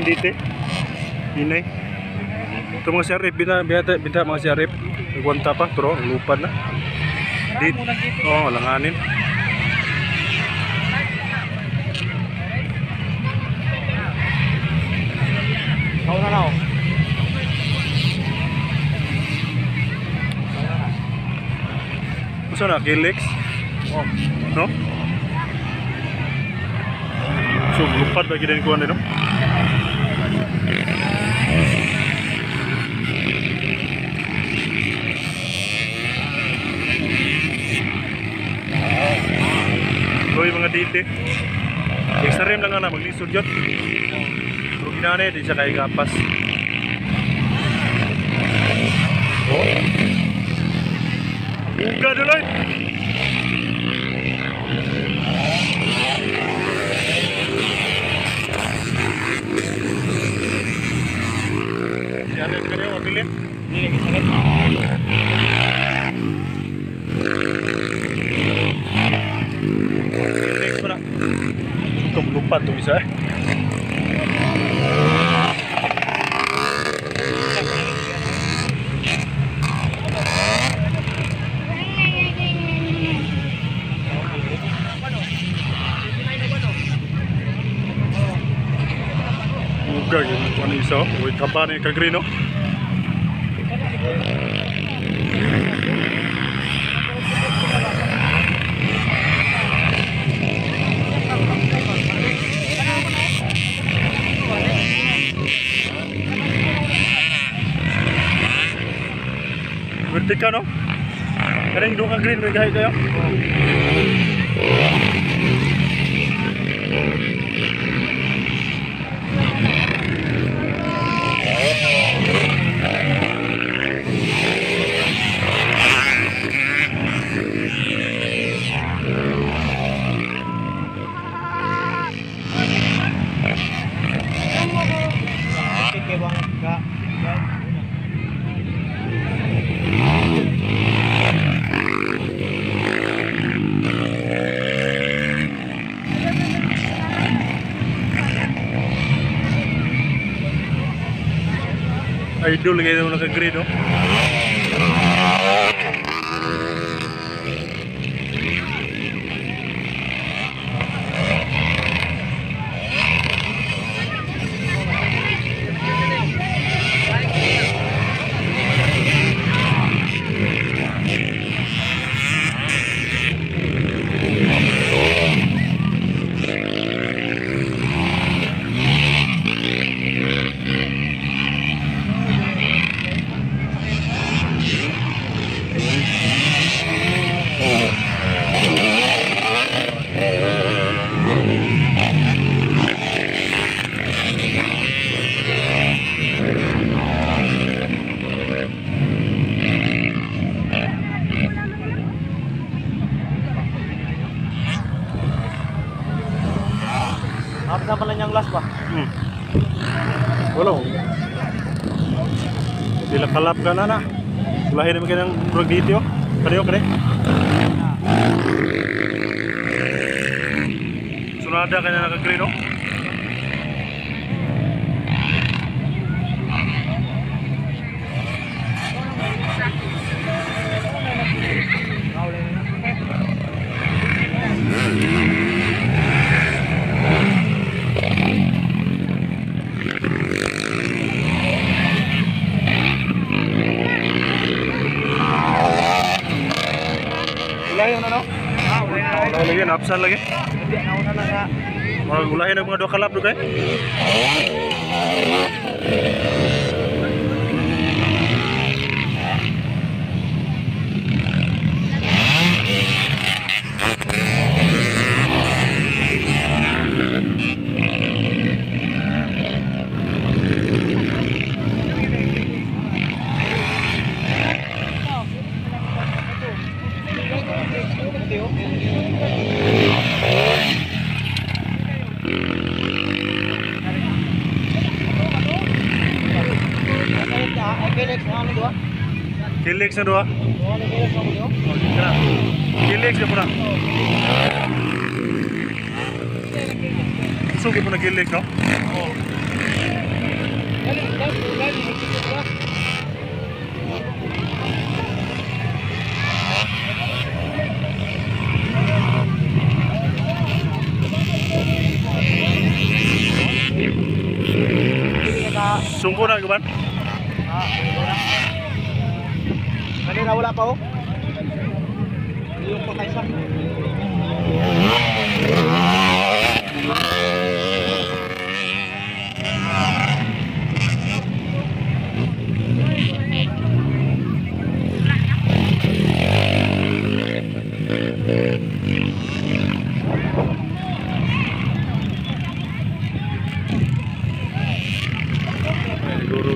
Langanin dito. Inay. Ito mga syarip, binta mga syarip. Nagwanta pa, pero lupad na. Dito. Oo, langanin. Kau na na. Gusto na, Kilex? Oh. No? So, lupad lagi din ko no? So, yung mga dite. Extra rim lang na, maglisod yun. So, ginanay, di siya kaya kapas. Buka dulu. Jangan kena mobilin. Ini sakit. Untuk lupa tuh bisa. Buka gitu, ano isa, uy taba na yung kagrino. Berarti ka no? Kareng doon ka green, may kahit kayo? Idol kayo na naka-green, no? Apa pala niyang last ba? Wala. Sila kalap ka na na. Ulahin naman kayo ng drug dito. Kaniyo ka rin. Sunada ka na nakagreen, no? Ulahin na, no? Ulahin lagi, napsan lagi. Ulahin na mga 2 kalap doon kayo. Kilex na dua. Kilex na pula. Sugi po na kilex, no? Sungko na gaban. Kanina wala pa oh. Yung pakaisa. Siguro